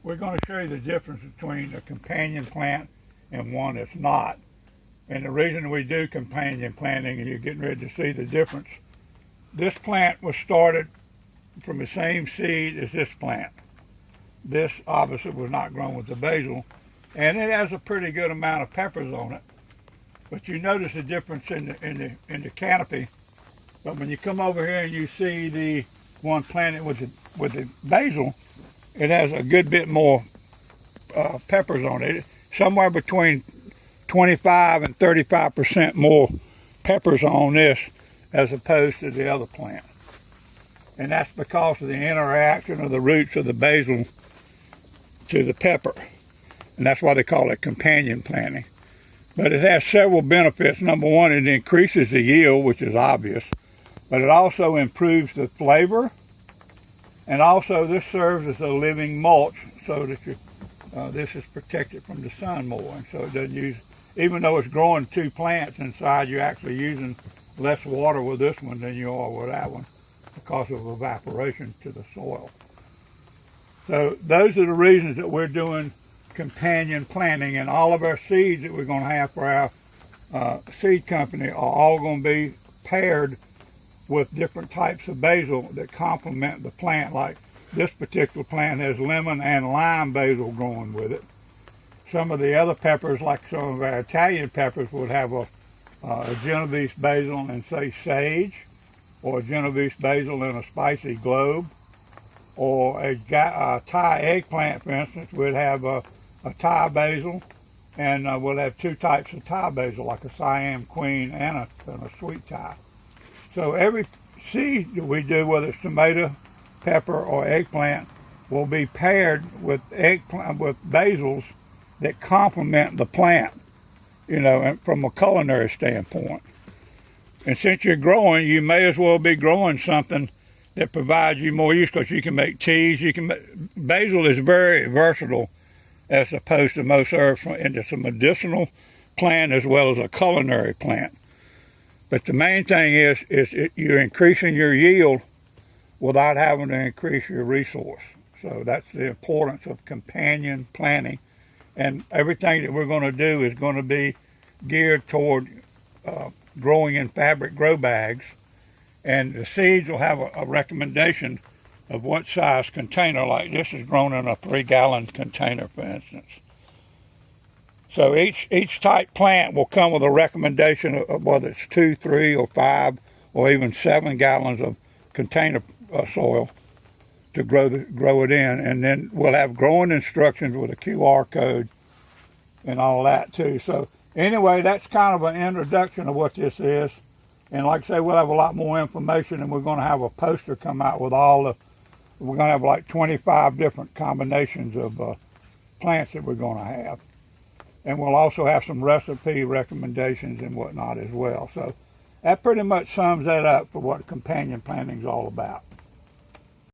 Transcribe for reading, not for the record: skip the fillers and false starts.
We're going to show you the difference between a companion plant and one that's not. And the reason we do companion planting, and you're getting ready to see the difference, this plant was started from the same seed as this plant. This obviously was not grown with the basil, and it has a pretty good amount of peppers on it. But you notice the difference in the canopy. But when you come over here and you see the one planted with the basil, it has a good bit more peppers on it. Somewhere between 25 and 35% more peppers on this as opposed to the other plant. And that's because of the interaction of the roots of the basil to the pepper. And that's why they call it companion planting. But it has several benefits. Number one, it increases the yield, which is obvious. But it also improves the flavor. And also this serves as a living mulch so that this is protected from the sun more. And so it doesn't use, even though it's growing two plants inside, you're actually using less water with this one than you are with that one because of evaporation to the soil. So those are the reasons that we're doing companion planting, and all of our seeds that we're going to have for our seed company are all going to be paired with different types of basil that complement the plant. Like this particular plant has lemon and lime basil growing with it. Some of the other peppers, like some of our Italian peppers, would have a Genovese basil and say sage, or a Genovese basil and a spicy globe, or a Thai eggplant, for instance, would have a Thai basil, and we'll have two types of Thai basil, like a Siam Queen and a sweet Thai. So every seed that we do, whether it's tomato, pepper, or eggplant, will be paired with basils that complement the plant, you know, from a culinary standpoint. And since you're growing, you may as well be growing something that provides you more use, because you can make teas. Basil is very versatile as opposed to most herbs, and it's a medicinal plant as well as a culinary plant. But the main thing is you're increasing your yield without having to increase your resource. So that's the importance of companion planting. And everything that we're going to do is going to be geared toward growing in fabric grow bags. And the seeds will have a recommendation of what size container. Like this is grown in a 3-gallon container, for instance. So each type plant will come with a recommendation of whether it's 2, 3, or 5, or even 7 gallons of container soil to grow it in. And then we'll have growing instructions with a QR code and all that too. So anyway, that's kind of an introduction of what this is. And like I say, we'll have a lot more information, and we're going to have a poster come out with we're going to have like 25 different combinations of plants that we're going to have. And we'll also have some recipe recommendations and whatnot as well. So that pretty much sums that up for what companion planting is all about.